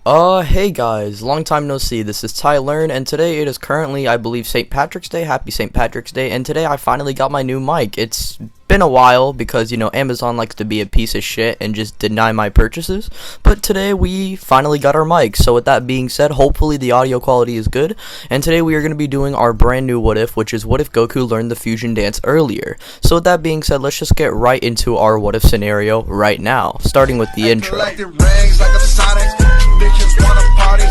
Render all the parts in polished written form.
Hey guys, long time no see. This is Ty Learn, and today it is currently, I believe, St. Patrick's Day. Happy St. Patrick's Day, and today I finally got my new mic. It's been a while because, Amazon likes to be a piece of shit and just deny my purchases, but today we finally got our mic. So with that being said, hopefully the audio quality is good, and today we are going to be doing our brand new what if, which is what if Goku learned the fusion dance earlier. So with that being said, let's just get right into our what if scenario right now, starting with the intro. Bitches wanna party,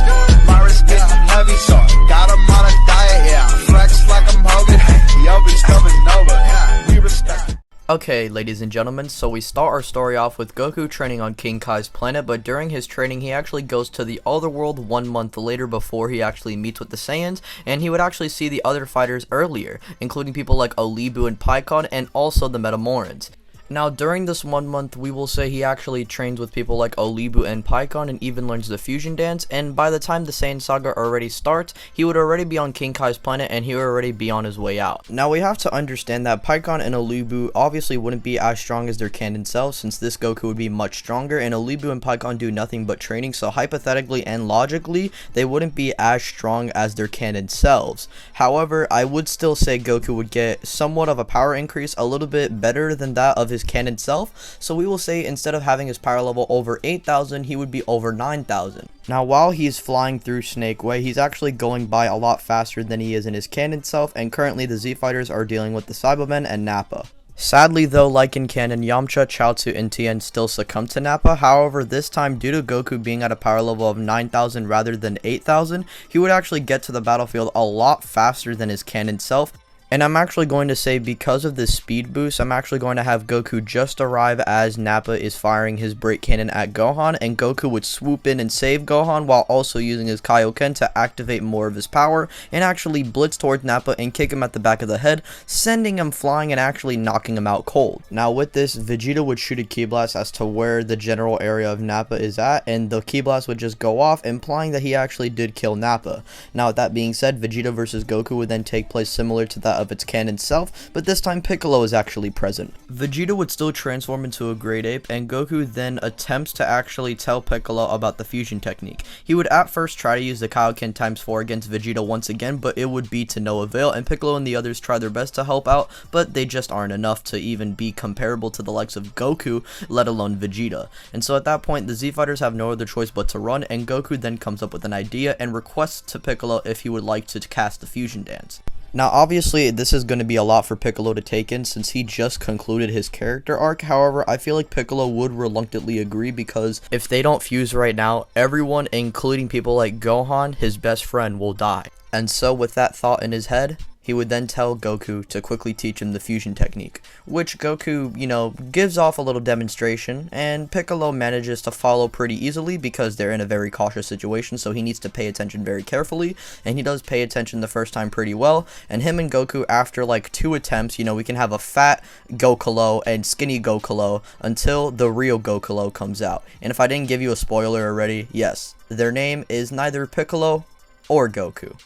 my wrist getting heavy, so got 'em on a diet, yeah. Flex like I'm Hogan, yo, bitch coming over, yeah. We respect. Okay, ladies and gentlemen, so we start our story off with Goku training on King Kai's planet, but during his training, he actually goes to the other world 1 month later before he actually meets with the Saiyans, and he would actually see the other fighters earlier, including people like Olibu and Pikkon, and also the Metamorans. Now, during this 1 month, we will say he actually trains with people like Olibu and Pikkon and even learns the fusion dance, and by the time the Saiyan Saga already starts, he would already be on King Kai's planet and he would already be on his way out. Now, we have to understand that Pikkon and Olibu obviously wouldn't be as strong as their canon selves, since this Goku would be much stronger, and Olibu and Pikkon do nothing but training, so hypothetically and logically, they wouldn't be as strong as their canon selves. However, I would still say Goku would get somewhat of a power increase, a little bit better than that of his canon self, so we will say instead of having his power level over 8,000, he would be over 9,000. Now, while he's flying through Snake Way, he's actually going by a lot faster than he is in his canon self, and currently the Z Fighters are dealing with the Cybermen and Nappa. Sadly though, like in canon, Yamcha, Chaozu, and Tien still succumb to Nappa. However, this time, due to Goku being at a power level of 9,000 rather than 8,000, he would actually get to the battlefield a lot faster than his canon self. And I'm actually going to say, because of this speed boost, I'm actually going to have Goku just arrive as Nappa is firing his break cannon at Gohan, and Goku would swoop in and save Gohan while also using his Kaioken to activate more of his power and actually blitz towards Nappa and kick him at the back of the head, sending him flying and actually knocking him out cold. Now with this, Vegeta would shoot a Ki Blast as to where the general area of Nappa is at, and the Ki Blast would just go off, implying that he actually did kill Nappa. Now with that being said, Vegeta versus Goku would then take place similar to that of its canon self, but this time Piccolo is actually present. Vegeta would still transform into a great ape, and Goku then attempts to actually tell Piccolo about the fusion technique. He would at first try to use the Kaioken ×4 against Vegeta once again, but it would be to no avail, and Piccolo and the others try their best to help out, but they just aren't enough to even be comparable to the likes of Goku, let alone Vegeta. And so at that point, the Z Fighters have no other choice but to run, and Goku then comes up with an idea and requests to Piccolo if he would like to cast the fusion dance. Now obviously this is going to be a lot for Piccolo to take in since he just concluded his character arc. However, I feel like Piccolo would reluctantly agree, because if they don't fuse right now, everyone, including people like Gohan, his best friend, will die. And so with that thought in his head, he would then tell Goku to quickly teach him the fusion technique, which Goku, gives off a little demonstration, and Piccolo manages to follow pretty easily because they're in a very cautious situation, so he needs to pay attention very carefully, and he does pay attention the first time pretty well, and him and Goku, after like 2 attempts, we can have a fat Gokuro and skinny Gokuro until the real Gokuro comes out. And if I didn't give you a spoiler already, yes, their name is neither Piccolo or Goku.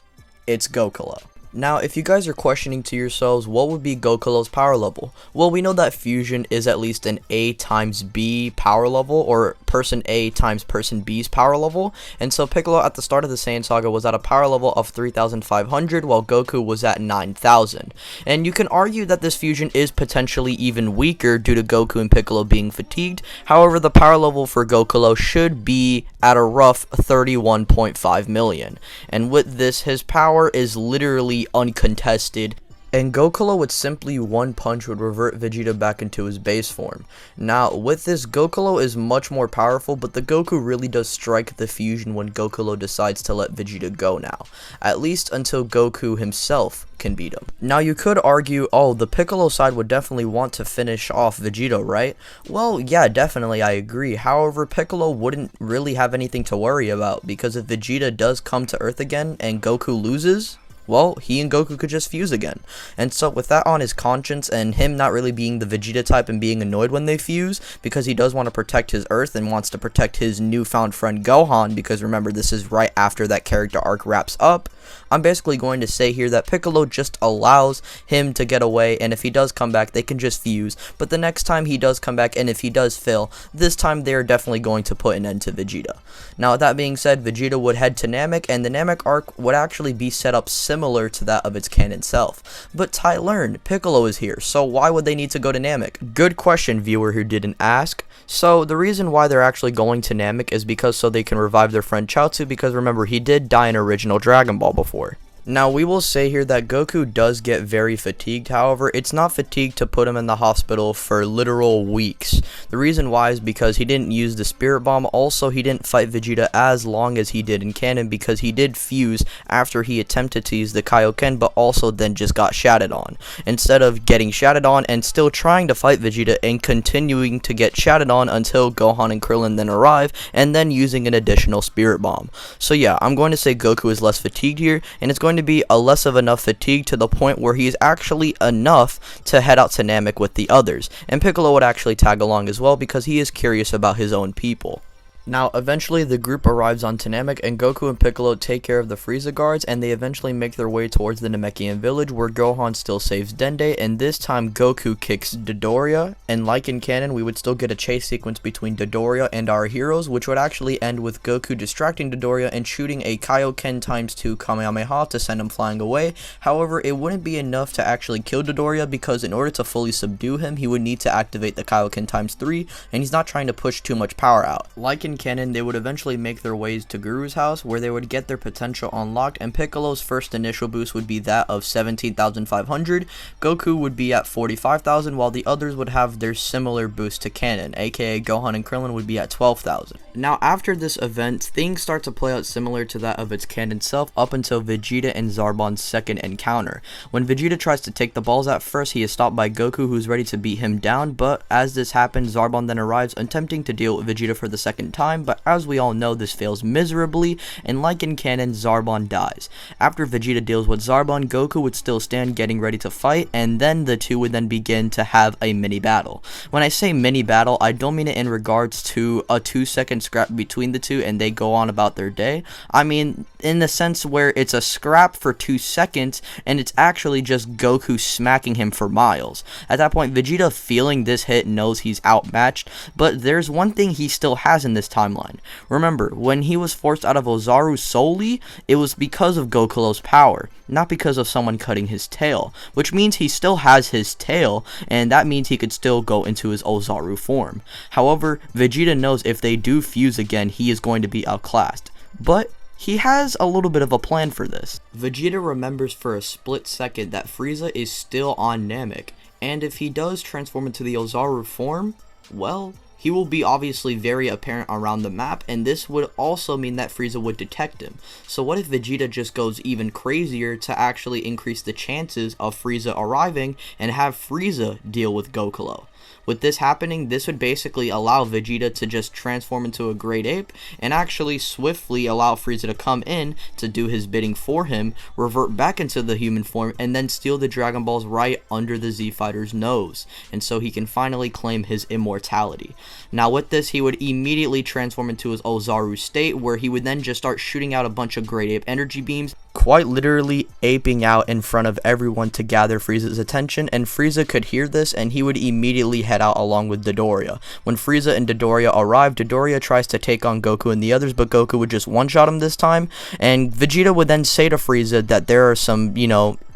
It's Gokuro. Now, if you guys are questioning to yourselves, what would be Goku's power level? Well, we know that fusion is at least an A times B power level, or person A times person B's power level, and so Piccolo at the start of the Saiyan Saga was at a power level of 3,500, while Goku was at 9,000. And you can argue that this fusion is potentially even weaker due to Goku and Piccolo being fatigued. However, the power level for Goku should be at a rough 31.5 million. And with this, his power is literally uncontested, and Goku with simply one punch would revert Vegeta back into his base form. Now with this, Goku is much more powerful, but the Goku really does strike the fusion when Goku decides to let Vegeta go now, at least until Goku himself can beat him. Now you could argue, oh, the Piccolo side would definitely want to finish off Vegeta, right? Well, yeah, definitely, I agree. However, Piccolo wouldn't really have anything to worry about, because if Vegeta does come to Earth again and Goku loses, well, he and Goku could just fuse again. And so with that on his conscience, and him not really being the Vegeta type and being annoyed when they fuse, because he does want to protect his Earth and wants to protect his newfound friend Gohan, because remember, this is right after that character arc wraps up, I'm basically going to say here that Piccolo just allows him to get away, and if he does come back, they can just fuse. But the next time he does come back, and if he does fail, this time they are definitely going to put an end to Vegeta. Now, with that being said, Vegeta would head to Namek, and the Namek arc would actually be set up similar to that of its canon self. But Ty learned, Piccolo is here, so why would they need to go to Namek? Good question, viewer who didn't ask. So, the reason why they're actually going to Namek is because so they can revive their friend Chaozu, because remember, he did die in original Dragon Ball before. Now, we will say here that Goku does get very fatigued. However, it's not fatigue to put him in the hospital for literal weeks. The reason why is because he didn't use the Spirit Bomb. Also, he didn't fight Vegeta as long as he did in canon, because he did fuse after he attempted to use the Kaioken, but also then just got shattered on. Instead of getting shattered on and still trying to fight Vegeta and continuing to get shattered on until Gohan and Krillin then arrive, and then using an additional Spirit Bomb. So yeah, I'm going to say Goku is less fatigued here, and it's going to be a less of enough fatigue to the point where he is actually enough to head out to Namek with the others, and Piccolo would actually tag along as well because he is curious about his own people. Now, eventually the group arrives on Namek, and Goku and Piccolo take care of the Frieza guards, and they eventually make their way towards the Namekian village, where Gohan still saves Dende, and this time Goku kicks Dodoria, and like in canon, we would still get a chase sequence between Dodoria and our heroes, which would actually end with Goku distracting Dodoria and shooting a Kaioken ×2 Kamehameha to send him flying away. However, it wouldn't be enough to actually kill Dodoria, because in order to fully subdue him, he would need to activate the Kaioken ×3, and he's not trying to push too much power out. Like in canon, they would eventually make their ways to Guru's house, where they would get their potential unlocked, and Piccolo's first initial boost would be that of 17,500, Goku would be at 45,000, while the others would have their similar boost to canon, aka Gohan and Krillin would be at 12,000. Now, after this event, things start to play out similar to that of its canon self up until Vegeta and Zarbon's second encounter. When Vegeta tries to take the balls at first, he is stopped by Goku, who's ready to beat him down, but as this happens, Zarbon then arrives, attempting to deal with Vegeta for the second time, but as we all know, this fails miserably, and like in canon, Zarbon dies. After Vegeta deals with Zarbon, Goku would still stand getting ready to fight, and then the two would then begin to have a mini battle. When I say mini battle, I don't mean it in regards to a 2-second scrap between the two and they go on about their day. I mean in the sense where it's a scrap for 2 seconds and it's actually just Goku smacking him for miles. At that point, Vegeta, feeling this hit, knows he's outmatched, but there's one thing he still has in this timeline. Remember, when he was forced out of Ozaru solely, it was because of Goku's power, not because of someone cutting his tail, which means he still has his tail, and that means he could still go into his Ozaru form. However, Vegeta knows if they do fuse again, he is going to be outclassed, but he has a little bit of a plan for this. Vegeta remembers for a split second that Frieza is still on Namek, and if he does transform into the Ozaru form, well, he will be obviously very apparent around the map, and this would also mean that Frieza would detect him. So what if Vegeta just goes even crazier to actually increase the chances of Frieza arriving and have Frieza deal with Goku? With this happening, this would basically allow Vegeta to just transform into a great ape and actually swiftly allow Frieza to come in to do his bidding for him, revert back into the human form, and then steal the Dragon Balls right under the Z Fighter's nose, and so he can finally claim his immortality. Now with this, he would immediately transform into his Ozaru state, where he would then just start shooting out a bunch of great ape energy beams, quite literally aping out in front of everyone to gather Frieza's attention, and Frieza could hear this and he would immediately head out along with Dodoria. When Frieza and Dodoria arrive, Dodoria tries to take on Goku and the others, but Goku would just one-shot him this time, and Vegeta would then say to Frieza that there are some,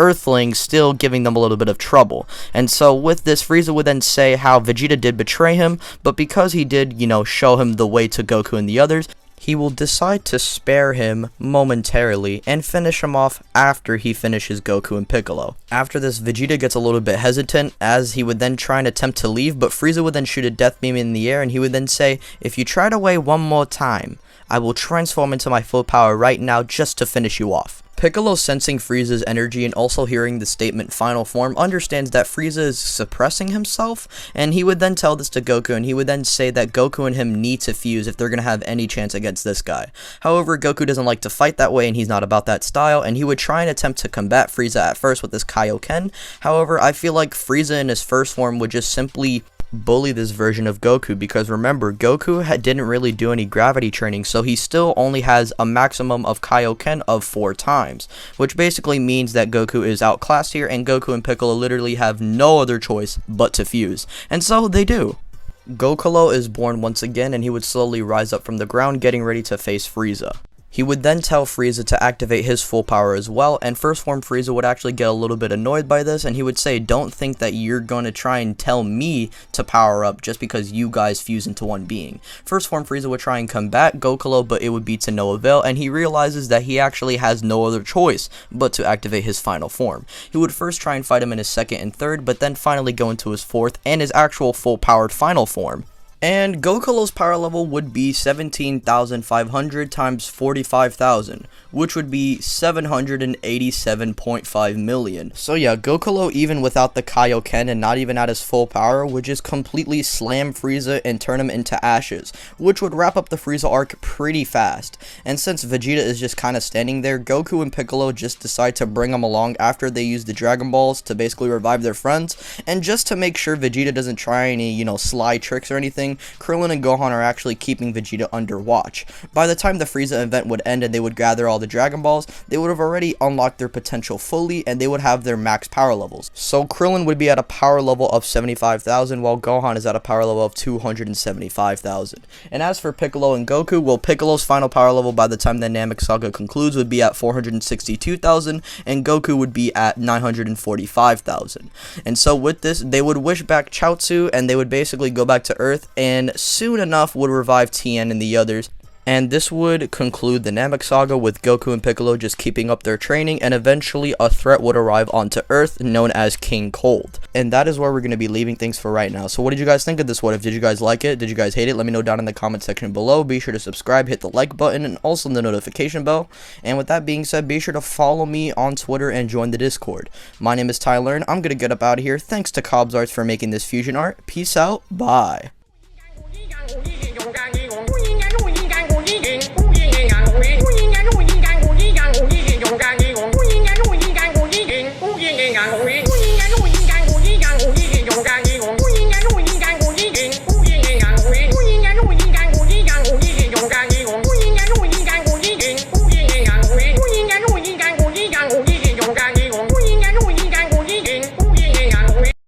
Earthlings still giving them a little bit of trouble. And so with this, Frieza would then say how Vegeta did betray him, but because he did, show him the way to Goku and the others, he will decide to spare him momentarily and finish him off after he finishes Goku and Piccolo. After this, Vegeta gets a little bit hesitant as he would then try and attempt to leave, but Frieza would then shoot a death beam in the air, and he would then say, "If you try to wait one more time, I will transform into my full power right now just to finish you off." Piccolo, sensing Frieza's energy and also hearing the statement final form, understands that Frieza is suppressing himself, and he would then tell this to Goku, and he would then say that Goku and him need to fuse if they're going to have any chance against this guy. However, Goku doesn't like to fight that way, and he's not about that style, and he would try and attempt to combat Frieza at first with his Kaioken. However, I feel like Frieza in his first form would just simply bully this version of Goku, because remember, Goku didn't really do any gravity training, so he still only has a maximum of Kaioken of 4 times, which basically means that Goku is outclassed here, and Goku and Piccolo literally have no other choice but to fuse, and so they do. Goku is born once again, and he would slowly rise up from the ground, getting ready to face Frieza. He would then tell Frieza to activate his full power as well, and First Form Frieza would actually get a little bit annoyed by this, and he would say, don't think that you're going to try and tell me to power up just because you guys fuse into one being. First Form Frieza would try and combat Goku, but it would be to no avail, and he realizes that he actually has no other choice but to activate his final form. He would first try and fight him in his second and third, but then finally go into his fourth and his actual full-powered final form. And Goku's power level would be 17,500 times 45,000, which would be 787.5 million. So yeah, Goku, even without the Kaioken and not even at his full power, would just completely slam Frieza and turn him into ashes, which would wrap up the Frieza arc pretty fast. And since Vegeta is just kind of standing there, Goku and Piccolo just decide to bring him along after they use the Dragon Balls to basically revive their friends, and just to make sure Vegeta doesn't try any, sly tricks or anything, Krillin and Gohan are actually keeping Vegeta under watch. By the time the Frieza event would end and they would gather all the Dragon Balls, they would have already unlocked their potential fully, and they would have their max power levels. So Krillin would be at a power level of 75,000, while Gohan is at a power level of 275,000. And as for Piccolo and Goku, well, Piccolo's final power level by the time the Namek Saga concludes would be at 462,000, and Goku would be at 945,000. And so with this, they would wish back Chaozu, and they would basically go back to Earth, and soon enough would revive Tien and the others. And this would conclude the Namek Saga, with Goku and Piccolo just keeping up their training, and eventually a threat would arrive onto Earth known as King Cold. And that is where we're going to be leaving things for right now. So what did you guys think of this What If? Did you guys like it? Did you guys hate it? Let me know down in the comment section below. Be sure to subscribe, hit the like button, and also the notification bell. And with that being said, be sure to follow me on Twitter and join the Discord. My name is Tyler, and I'm going to get up out of here. Thanks to Cobbs Arts for making this fusion art. Peace out. Bye. Ui